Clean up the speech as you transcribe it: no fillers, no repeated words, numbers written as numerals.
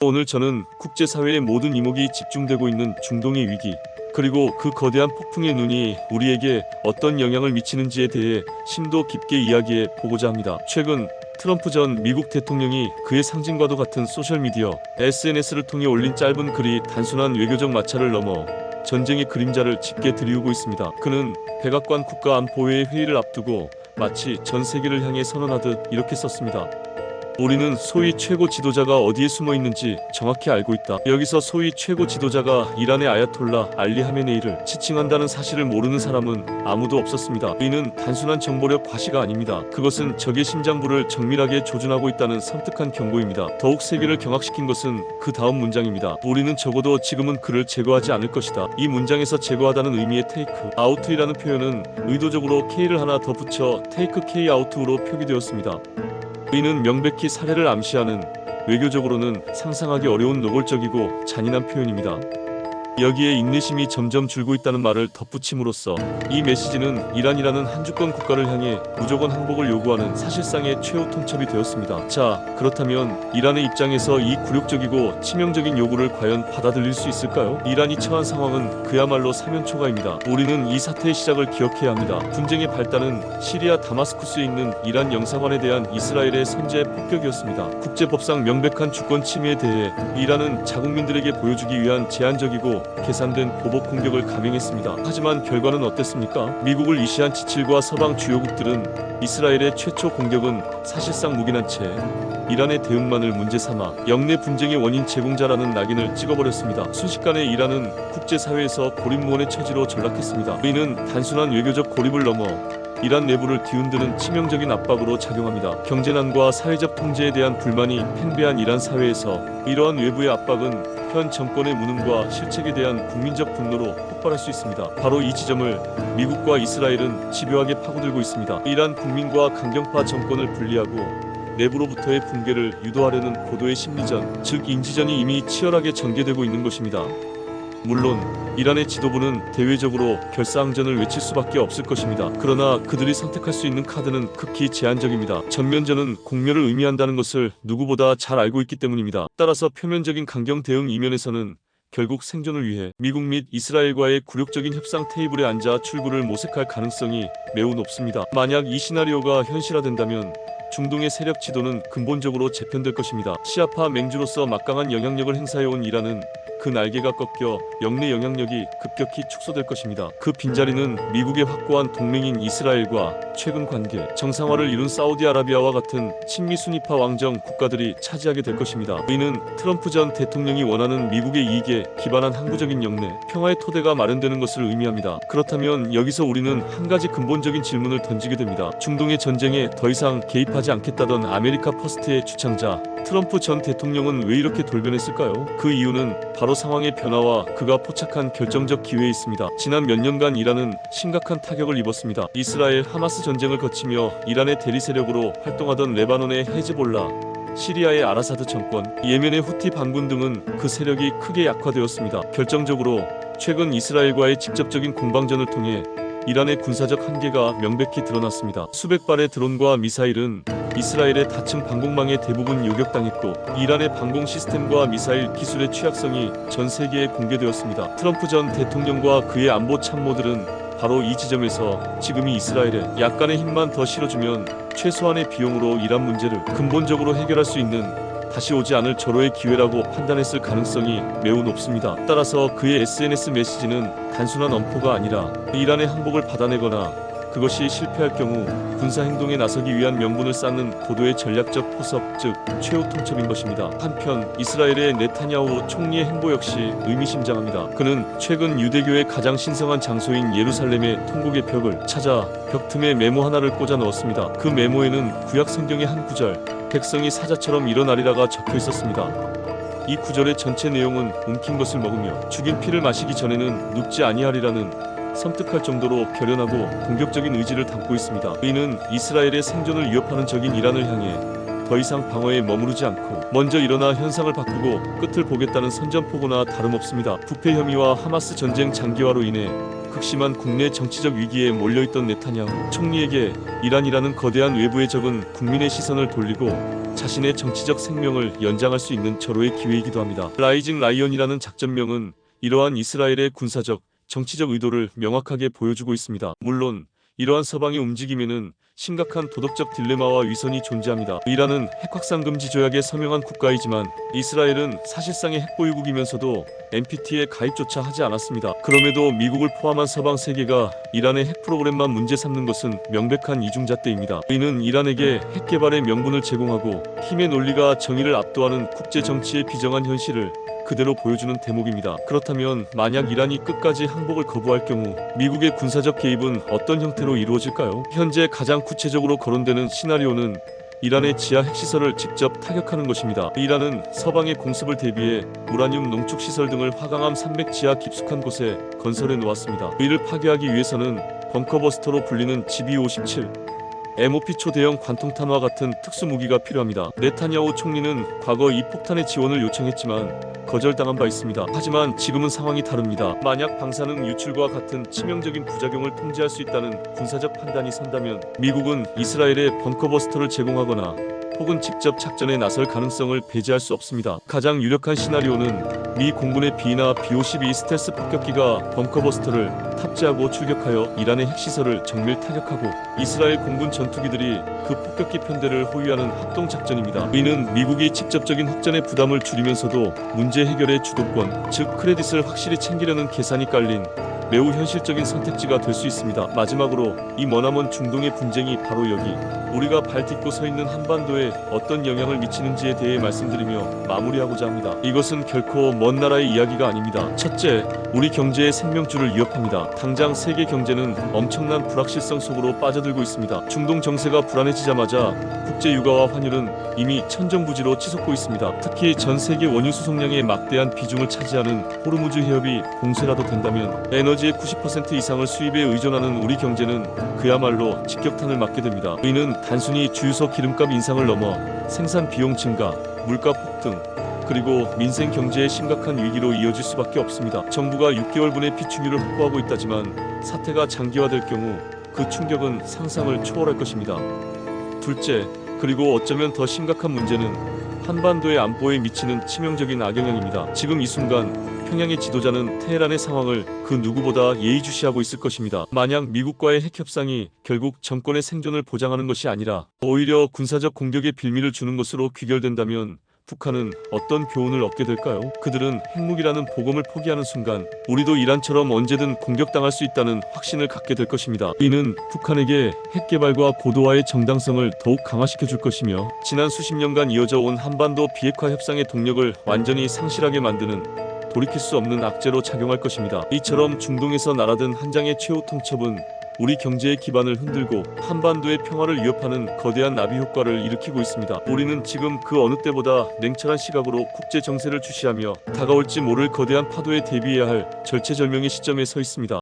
오늘 저는 국제사회의 모든 이목이 집중되고 있는 중동의 위기, 그리고 그 거대한 폭풍의 눈이 우리에게 어떤 영향을 미치는지에 대해 심도 깊게 이야기해 보고자 합니다. 최근 트럼프 전 미국 대통령이 그의 상징과도 같은 소셜미디어 SNS를 통해 올린 짧은 글이 단순한 외교적 마찰을 넘어 전쟁의 그림자를 짙게 드리우고 있습니다. 그는 백악관 국가안보회의 회의를 앞두고 마치 전 세계를 향해 선언하듯 이렇게 썼습니다. 우리는 소위 최고 지도자가 어디에 숨어 있는지 정확히 알고 있다. 여기서 소위 최고 지도자가 이란의 아야톨라 알리 하메네이를 지칭한다는 사실을 모르는 사람은 아무도 없었습니다. 이는 단순한 정보력 과시가 아닙니다. 그것은 적의 심장부를 정밀하게 조준하고 있다는 섬뜩한 경고입니다. 더욱 세계를 경악시킨 것은 그 다음 문장입니다. 우리는 적어도 지금은 그를 제거하지 않을 것이다. 이 문장에서 제거하다는 의미의 테이크 아우트이라는 표현은 의도적으로 K를 하나 더 붙여 테이크 K 아우트로 표기되었습니다. 이는 명백히 살해를 암시하는, 외교적으로는 상상하기 어려운 노골적이고 잔인한 표현입니다. 여기에 인내심이 점점 줄고 있다는 말을 덧붙임으로써 이 메시지는 이란이라는 한 주권 국가를 향해 무조건 항복을 요구하는 사실상의 최후 통첩이 되었습니다. 자, 그렇다면 이란의 입장에서 이 굴욕적이고 치명적인 요구를 과연 받아들일 수 있을까요? 이란이 처한 상황은 그야말로 사면초가입니다. 우리는 이 사태의 시작을 기억해야 합니다. 분쟁의 발단은 시리아 다마스쿠스에 있는 이란 영사관에 대한 이스라엘의 선제 폭격이었습니다. 국제법상 명백한 주권 침해에 대해 이란은 자국민들에게 보여주기 위한 제한적이고 계산된 보복 공격을 감행했습니다. 하지만 결과는 어땠습니까? 미국을 위시한 지칠과 서방 주요국들은 이스라엘의 최초 공격은 사실상 묵인한 채 이란의 대응만을 문제 삼아 영내 분쟁의 원인 제공자라는 낙인을 찍어버렸습니다. 순식간에 이란은 국제사회에서 고립무원의 처지로 전락했습니다. 이는 단순한 외교적 고립을 넘어 이란 내부를 뒤흔드는 치명적인 압박으로 작용합니다. 경제난과 사회적 통제에 대한 불만이 팽배한 이란 사회에서 이러한 외부의 압박은 현 정권의 무능과 실책에 대한 국민적 분노로 폭발할 수 있습니다. 바로 이 지점을 미국과 이스라엘은 집요하게 파고들고 있습니다. 이란 국민과 강경파 정권을 분리하고 내부로부터의 붕괴를 유도하려는 고도의 심리전, 즉 인지전이 이미 치열하게 전개되고 있는 것입니다. 물론 이란의 지도부는 대외적으로 결사항전을 외칠 수밖에 없을 것입니다. 그러나 그들이 선택할 수 있는 카드는 극히 제한적입니다. 전면전은 공멸을 의미한다는 것을 누구보다 잘 알고 있기 때문입니다. 따라서 표면적인 강경 대응 이면에서는 결국 생존을 위해 미국 및 이스라엘과의 굴욕적인 협상 테이블에 앉아 출구를 모색할 가능성이 매우 높습니다. 만약 이 시나리오가 현실화된다면 중동의 세력 지도는 근본적으로 재편될 것입니다. 시아파 맹주로서 막강한 영향력을 행사해온 이란은 그 날개가 꺾여 영내 영향력이 급격히 축소될 것입니다. 그 빈자리는 미국의 확고한 동맹인 이스라엘과 최근 관계 정상화를 이룬 사우디아라비아와 같은 친미 순위파 왕정 국가들이 차지하게 될 것입니다. 이는 트럼프 전 대통령이 원하는 미국의 이익에 기반한 항구적인 영내 평화의 토대가 마련되는 것을 의미합니다. 그렇다면 여기서 우리는 한 가지 근본적인 질문을 던지게 됩니다. 중동의 전쟁에 더 이상 개입하지 않겠다던 아메리카 퍼스트의 주창자 트럼프 전 대통령은 왜 이렇게 돌변했을까요? 그 이유는 바로 상황의 변화와 그가 포착한 결정적 기회에 있습니다. 지난 몇 년간 이란은 심각한 타격을 입었습니다. 이스라엘 하마스 전쟁을 거치며 이란의 대리 세력으로 활동하던 레바논의 헤즈볼라, 시리아의 아라사드 정권, 예멘의 후티 반군 등은 그 세력이 크게 약화되었습니다. 결정적으로 최근 이스라엘과의 직접적인 공방전을 통해 이란의 군사적 한계가 명백히 드러났습니다. 수백 발의 드론과 미사일은 이스라엘의 다층 방공망에 대부분 요격당했고 이란의 방공 시스템과 미사일 기술의 취약성이 전 세계에 공개되었습니다. 트럼프 전 대통령과 그의 안보 참모들은 바로 이 지점에서 지금이 이스라엘에 약간의 힘만 더 실어주면 최소한의 비용으로 이란 문제를 근본적으로 해결할 수 있는 다시 오지 않을 절호의 기회라고 판단했을 가능성이 매우 높습니다. 따라서 그의 SNS 메시지는 단순한 엄포가 아니라 이란의 항복을 받아내거나 그것이 실패할 경우 군사행동에 나서기 위한 명분을 쌓는 고도의 전략적 포섭, 즉 최후 통첩인 것입니다. 한편 이스라엘의 네타냐후 총리의 행보 역시 의미심장합니다. 그는 최근 유대교의 가장 신성한 장소인 예루살렘의 통곡의 벽을 찾아 벽 틈에 메모 하나를 꽂아 넣었습니다. 그 메모에는 구약 성경의 한 구절, 백성이 사자처럼 일어나리라가 적혀 있었습니다. 이 구절의 전체 내용은 움킨 것을 먹으며 죽인 피를 마시기 전에는 눕지 아니하리라는 섬뜩할 정도로 결연하고 공격적인 의지를 담고 있습니다. 이는 이스라엘의 생존을 위협하는 적인 이란을 향해 더 이상 방어에 머무르지 않고 먼저 일어나 현상을 바꾸고 끝을 보겠다는 선전포고나 다름없습니다. 부패 혐의와 하마스 전쟁 장기화로 인해 극심한 국내 정치적 위기에 몰려있던 네타냐후 총리에게 이란이라는 거대한 외부의 적은 국민의 시선을 돌리고 자신의 정치적 생명을 연장할 수 있는 절호의 기회이기도 합니다. 라이징 라이언이라는 작전명은 이러한 이스라엘의 군사적, 정치적 의도를 명확하게 보여주고 있습니다. 물론 이러한 서방의 움직임에는 심각한 도덕적 딜레마와 위선이 존재합니다. 이란은 핵 확산 금지 조약에 서명한 국가이지만 이스라엘은 사실상의 핵 보유국이면서도 NPT에 가입조차 하지 않았습니다. 그럼에도 미국을 포함한 서방 세계가 이란의 핵 프로그램만 문제 삼는 것은 명백한 이중잣대입니다. 이는 이란에게 핵 개발의 명분을 제공하고 힘의 논리가 정의를 압도하는 국제 정치의 비정한 현실을 그대로 보여주는 대목입니다. 그렇다면 만약 이란이 끝까지 항복을 거부할 경우 미국의 군사적 개입은 어떤 형태로 이루어질까요? 현재 가장 구체적으로 거론되는 시나리오는 이란의 지하 핵시설을 직접 타격하는 것입니다. 이란은 서방의 공습을 대비해 우라늄 농축시설 등을 화강암 산맥 지하 깊숙한 곳에 건설해 놓았습니다. 이를 파괴하기 위해서는 벙커버스터로 불리는 GB-57 MOP 초대형 관통탄화 같은 특수무기가 필요합니다. 네타냐후 총리는 과거 이 폭탄의 지원을 요청했지만 거절당한 바 있습니다. 하지만 지금은 상황이 다릅니다. 만약 방사능 유출과 같은 치명적인 부작용을 통제할 수 있다는 군사적 판단이 선다면 미국은 이스라엘에 벙커버스터를 제공하거나 혹은 직접 작전에 나설 가능성을 배제할 수 없습니다. 가장 유력한 시나리오는 미 공군의 B나 B-52 스텔스 폭격기가 벙커버스터를 탑재하고 출격하여 이란의 핵시설을 정밀 타격하고 이스라엘 공군 전투기들이 그 폭격기 편대를 호위하는 합동작전입니다. 이는 미국이 직접적인 확전의 부담을 줄이면서도 문제 해결의 주도권, 즉 크레딧을 확실히 챙기려는 계산이 깔린 매우 현실적인 선택지가 될 수 있습니다. 마지막으로 이 머나먼 중동의 분쟁이 바로 여기 우리가 발 딛고 서 있는 한반도에 어떤 영향을 미치는지에 대해 말씀드리며 마무리하고자 합니다. 이것은 결코 먼 나라의 이야기가 아닙니다. 첫째, 우리 경제의 생명줄을 위협합니다. 당장 세계 경제는 엄청난 불확실성 속으로 빠져들고 있습니다. 중동 정세가 불안해지자마자 국제 유가와 환율은 이미 천정부지로 치솟고 있습니다. 특히 전 세계 원유 수송량의 막대한 비중을 차지하는 호르무즈 해협이 봉쇄라도 된다면 에너지의 90% 이상을 수입에 의존하는 우리 경제는 그야말로 직격탄을 맞게 됩니다. 이는 단순히 주유소 기름값 인상을 넘어 생산 비용 증가, 물가 폭등, 그리고 민생 경제의 심각한 위기로 이어질 수밖에 없습니다. 정부가 6개월분의 피축유를 확보하고 있다지만 사태가 장기화될 경우 그 충격은 상상을 초월할 것입니다. 둘째, 그리고 어쩌면 더 심각한 문제는 한반도의 안보에 미치는 치명적인 악영향입니다. 지금 이 순간 평양의 지도자는 테헤란의 상황을 그 누구보다 예의주시하고 있을 것입니다. 만약 미국과의 핵협상이 결국 정권의 생존을 보장하는 것이 아니라 오히려 군사적 공격의 빌미를 주는 것으로 귀결된다면 북한은 어떤 교훈을 얻게 될까요? 그들은 핵무기라는 보검을 포기하는 순간 우리도 이란처럼 언제든 공격당할 수 있다는 확신을 갖게 될 것입니다. 이는 북한에게 핵 개발과 고도화의 정당성을 더욱 강화시켜 줄 것이며 지난 수십 년간 이어져 온 한반도 비핵화 협상의 동력을 완전히 상실하게 만드는 돌이킬 수 없는 악재로 작용할 것입니다. 이처럼 중동에서 날아든 한 장의 최후 통첩은 우리 경제의 기반을 흔들고 한반도의 평화를 위협하는 거대한 나비 효과를 일으키고 있습니다. 우리는 지금 그 어느 때보다 냉철한 시각으로 국제 정세를 주시하며 다가올지 모를 거대한 파도에 대비해야 할 절체절명의 시점에 서 있습니다.